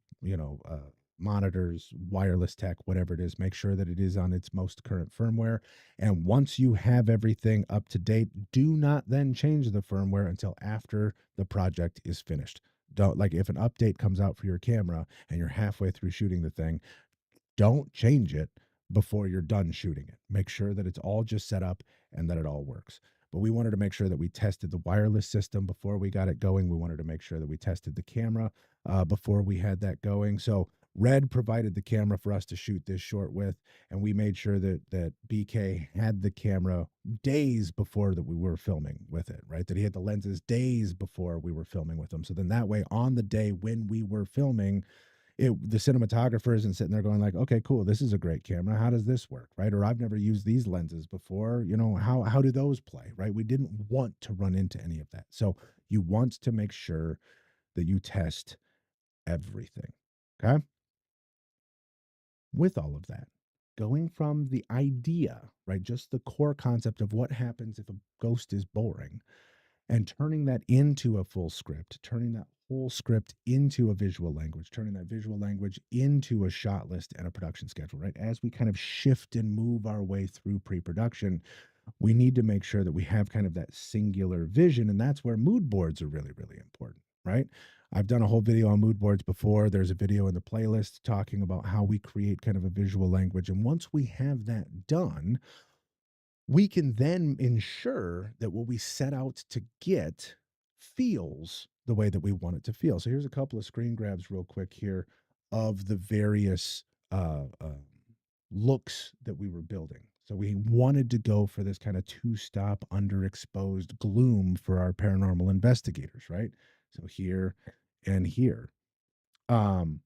monitors, wireless tech, whatever it is, make sure that it is on its most current firmware. And once you have everything up to date, do not then change the firmware until after the project is finished. Don't, like, if an update comes out for your camera and you're halfway through shooting the thing, don't change it before you're done shooting it. Make sure that it's all just set up and that it all works. But we wanted to make sure that we tested the wireless system before we got it going. We wanted to make sure that we tested the camera before we had that going. So Red provided the camera for us to shoot this short with, and we made sure that BK had the camera days before that we were filming with it, right? That he had the lenses days before we were filming with them. So then that way, on the day when we were filming, the cinematographer isn't sitting there going like, okay, cool, this is a great camera, how does this work, right? Or I've never used these lenses before, how do those play, right? We didn't want to run into any of that. So you want to make sure that you test everything. Okay. With all of that, going from the idea, right, just the core concept of what happens if a ghost is boring, and turning that into a full script, turning that whole script into a visual language, turning that visual language into a shot list and a production schedule, right? As we kind of shift and move our way through pre-production, we need to make sure that we have kind of that singular vision. And that's where mood boards are really, really important, right? I've done a whole video on mood boards before. There's a video in the playlist talking about how we create kind of a visual language. And once we have that done, we can then ensure that what we set out to get feels the way that we want it to feel. So here's a couple of screen grabs real quick here of the various looks that we were building. So we wanted to go for this kind of two-stop underexposed gloom for our paranormal investigators, right? So here and here. Um,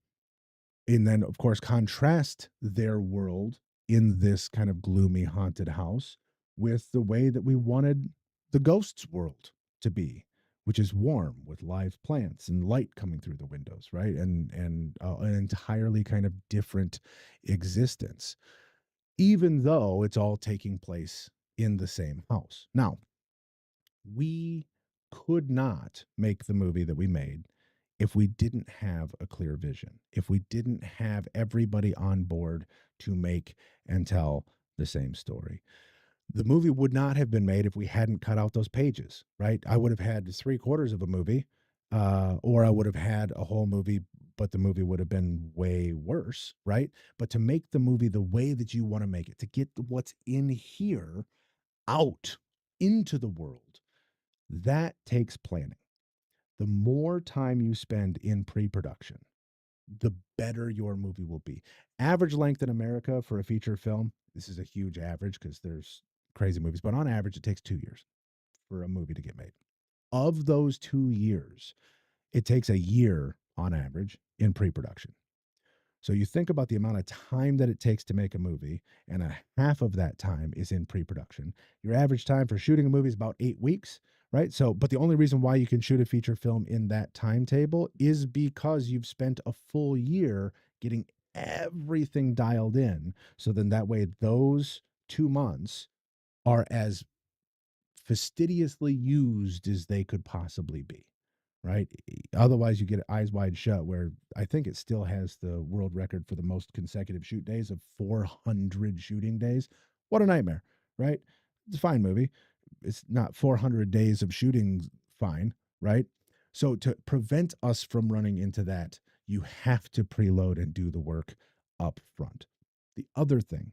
and then of course contrast their world in this kind of gloomy haunted house with the way that we wanted the ghost's world to be, which is warm with live plants and light coming through the windows, right? And an entirely kind of different existence, even though it's all taking place in the same house. Now, we could not make the movie that we made if we didn't have a clear vision, if we didn't have everybody on board to make and tell the same story. The movie would not have been made if we hadn't cut out those pages, right? I would have had three-quarters of a movie, or I would have had a whole movie, but the movie would have been way worse, right? But to make the movie the way that you want to make it, to get what's in here out into the world, that takes planning. The more time you spend in pre-production, the better your movie will be. Average length in America for a feature film, this is a huge average because there's crazy movies, but on average, it takes 2 years for a movie to get made. Of those 2 years, it takes a year on average in pre-production. So you think about the amount of time that it takes to make a movie, and a half of that time is in pre-production. Your average time for shooting a movie is about 8 weeks, right? So, but the only reason why you can shoot a feature film in that timetable is because you've spent a full year getting everything dialed in. So then that way, those 2 months are as fastidiously used as they could possibly be, right? Otherwise, you get Eyes Wide Shut, where I think it still has the world record for the most consecutive shoot days of 400 shooting days. What a nightmare, right? It's a fine movie. It's not 400 days of shooting fine, right? So to prevent us from running into that, you have to preload and do the work up front. The other thing,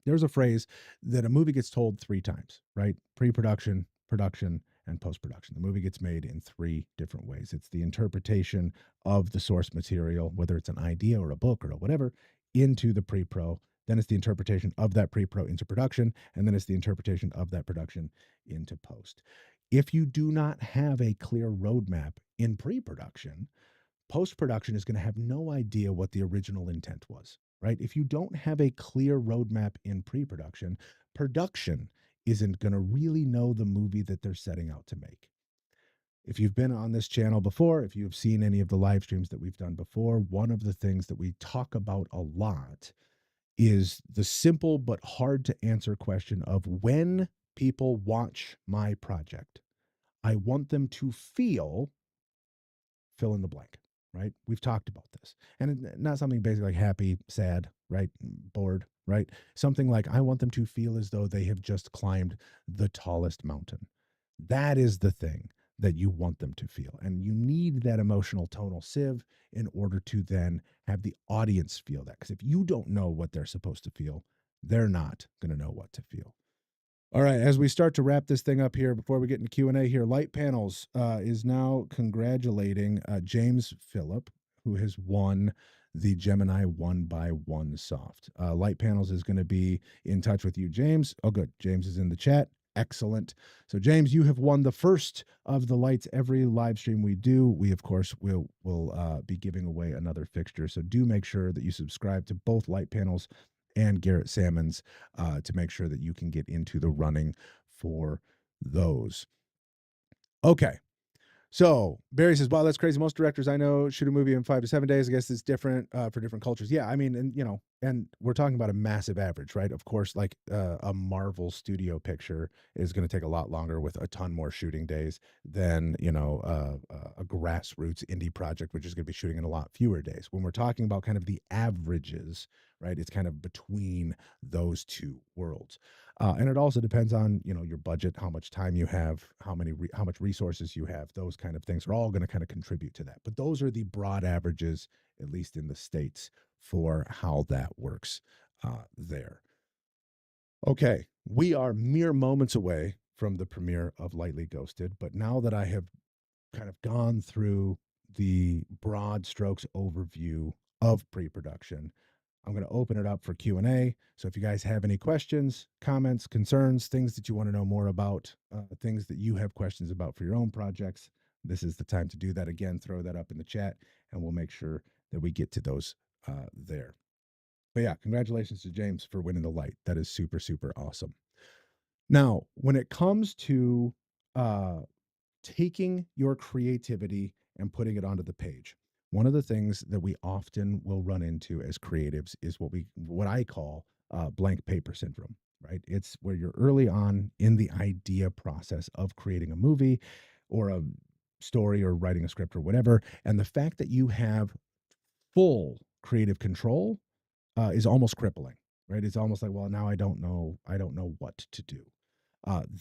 there's a phrase that a movie gets told 3 times, right? Pre-production, production, and post-production. The movie gets made in 3 different ways. It's the interpretation of the source material, whether it's an idea or a book or whatever, into the pre-pro. then it's the interpretation of that pre-pro into production, and then it's the interpretation of that production into post. If you do not have a clear roadmap in pre-production, post-production is going to have no idea what the original intent was, right? If you don't have a clear roadmap in pre-production, production isn't going to really know the movie that they're setting out to make. If you've been on this channel before, if you've seen any of the live streams that we've done before, one of the things that we talk about a lot is the simple but hard to answer question of when people watch my project, I want them to feel fill in the blank, right? We've talked about this. And not something basically like happy, sad, right? Bored, right? Something like I want them to feel as though they have just climbed the tallest mountain. That is the thing that you want them to feel. And you need that emotional tonal sieve in order to then have the audience feel that. Because if you don't know what they're supposed to feel, they're not going to know what to feel. All right, as we start to wrap this thing up here, before we get into Q&A here, Light Panels is now congratulating James Phillip, who has won the Gemini 1x1 soft. Light Panels is going to be in touch with you, James. Oh, good. James is in the chat. Excellent. So, James, you have won the first of the lights every live stream we do. We, of course, will be giving away another fixture. So do make sure that you subscribe to both Light Panels and Garrett Sammons to make sure that you can get into the running for those. Okay. So Barry says, wow, that's crazy. Most directors I know shoot a movie in 5 to 7 days. I guess it's different for different cultures. Yeah, I mean, and we're talking about a massive average, right? Of course, like a Marvel studio picture is going to take a lot longer with a ton more shooting days than, a grassroots indie project, which is going to be shooting in a lot fewer days. When we're talking about kind of the averages, right, it's kind of between those two worlds. And it also depends on, your budget, how much time you have, how much resources you have. Those kind of things are all going to kind of contribute to that. But those are the broad averages, at least in the States, for how that works there. Okay, we are mere moments away from the premiere of Lightly Ghosted. But now that I have kind of gone through the broad strokes overview of pre-production, I'm going to open it up for Q&A. So if you guys have any questions, comments, concerns, things that you want to know more about, things that you have questions about for your own projects, this is the time to do that. Again, throw that up in the chat, and we'll make sure that we get to those there. But yeah, congratulations to James for winning the light. That is super, super awesome. Now, when it comes to taking your creativity and putting it onto the page, one of the things that we often will run into as creatives is what I call blank paper syndrome, right? It's where you're early on in the idea process of creating a movie or a story or writing a script or whatever, and the fact that you have full creative control is almost crippling, right? It's almost like, well, now I don't know what to do.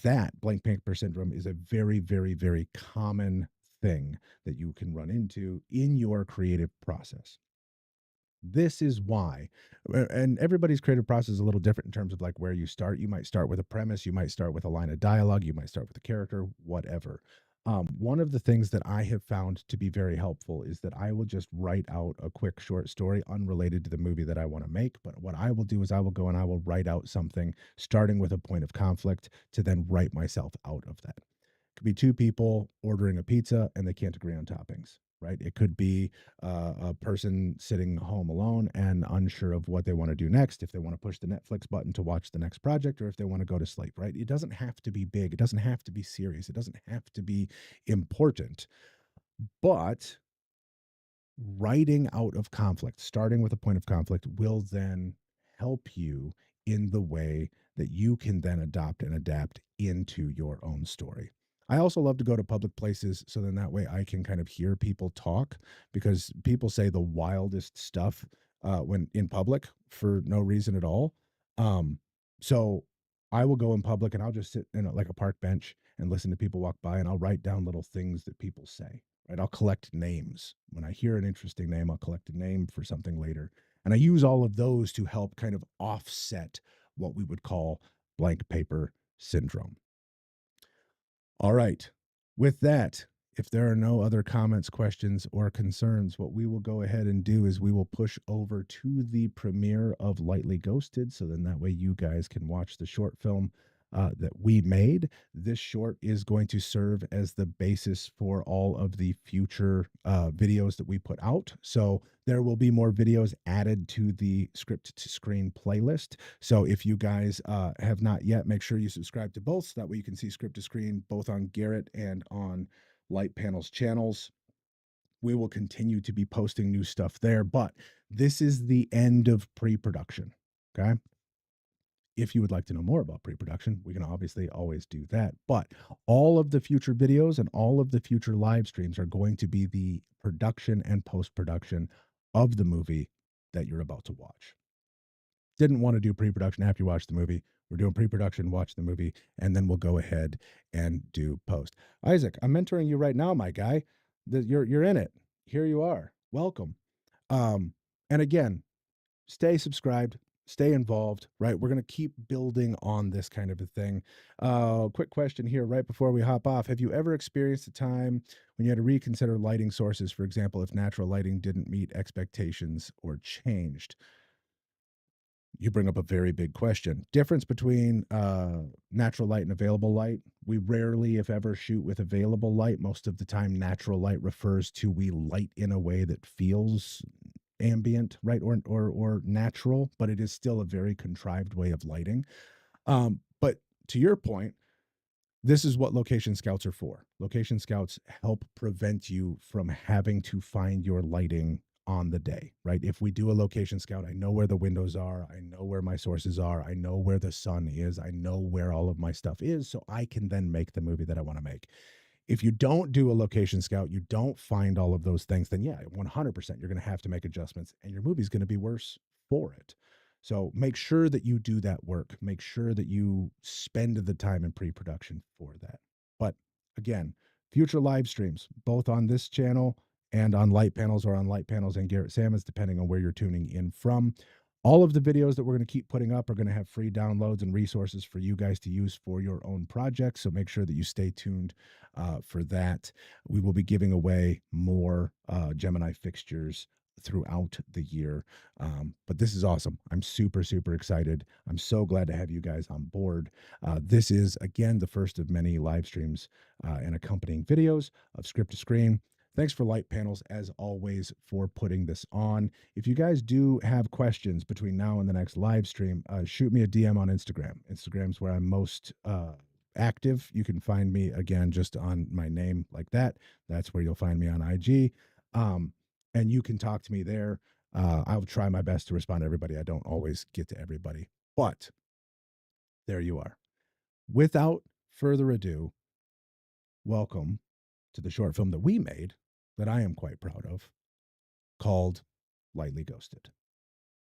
That blank paper syndrome is a very, very, very common thing that you can run into in your creative process. This is why, and everybody's creative process is a little different in terms of like where you start. You might start with a premise, you might start with a line of dialogue, you might start with a character, whatever. One of the things that I have found to be very helpful is that I will just write out a quick short story unrelated to the movie that I want to make. But what I will do is I will go and I will write out something starting with a point of conflict to then write myself out of that. Could be two people ordering a pizza and they can't agree on toppings, right? It could be a person sitting home alone and unsure of what they want to do next, if they want to push the Netflix button to watch the next project or if they want to go to sleep, right? It doesn't have to be big. It doesn't have to be serious. It doesn't have to be important. But writing out of conflict, starting with a point of conflict, will then help you in the way that you can then adopt and adapt into your own story. I also love to go to public places so then that way I can kind of hear people talk, because people say the wildest stuff when in public for no reason at all. So I will go in public and I'll just sit in like a park bench and listen to people walk by, and I'll write down little things that people say. Right, I'll collect names. When I hear an interesting name, I'll collect a name for something later. And I use all of those to help kind of offset what we would call blank paper syndrome. All right. With that, if there are no other comments, questions, or concerns, what we will go ahead and do is we will push over to the premiere of Lightly Ghosted. So then that way you guys can watch the short film that we made. This short is going to serve as the basis for all of the future videos that we put out. So there will be more videos added to the script to screen playlist. So if you guys have not yet, make sure you subscribe to both so that way you can see script to screen both on Garrett and on Light Panels channels. We will continue to be posting new stuff there, but this is the end of pre-production. Okay. If you would like to know more about pre-production, we can obviously always do that. But all of the future videos and all of the future live streams are going to be the production and post-production of the movie that you're about to watch. Didn't want to do pre-production after you watch the movie. We're doing pre-production, watch the movie, and then we'll go ahead and do post. Isaac, I'm mentoring you right now, my guy. You're in it. Here you are. Welcome. And again, stay subscribed, stay involved, right? We're going to keep building on this kind of a thing. Quick question here right before we hop off. Have you ever experienced a time when you had to reconsider lighting sources, for example, if natural lighting didn't meet expectations or changed? You bring up a very big question. Difference between natural light and available light. We rarely, if ever, shoot with available light. Most of the time, natural light refers to we light in a way that feels ambient, right, or natural, but it is still a very contrived way of lighting. But to your point, this is what location scouts are for. Location scouts help prevent you from having to find your lighting on the day, right? If we do a location scout, I know where the windows are, I know where my sources are, I know where the sun is, I know where all of my stuff is, so I can then make the movie that I want to make. If you don't do a location scout, you don't find all of those things, then yeah, 100% you're going to have to make adjustments and your movie's going to be worse for it. So make sure that you do that work. Make sure that you spend the time in pre-production for that. But again, future live streams, both on this channel and on Light Panels or on Light Panels and Garrett Sammons, depending on where you're tuning in from. All of the videos that we're going to keep putting up are going to have free downloads and resources for you guys to use for your own projects. So make sure that you stay tuned for that. We will be giving away more Gemini fixtures throughout the year. But this is awesome. I'm super, super excited. I'm so glad to have you guys on board. This is, again, the first of many live streams and accompanying videos of script to screen. Thanks for Light Panels, as always, for putting this on. If you guys do have questions between now and the next live stream, shoot me a DM on Instagram. Instagram's where I'm most active. You can find me, again, just on my name like that. That's where you'll find me on IG. And you can talk to me there. I'll try my best to respond to everybody. I don't always get to everybody, but there you are. Without further ado, welcome to the short film that we made that I am quite proud of, called Lightly Ghosted.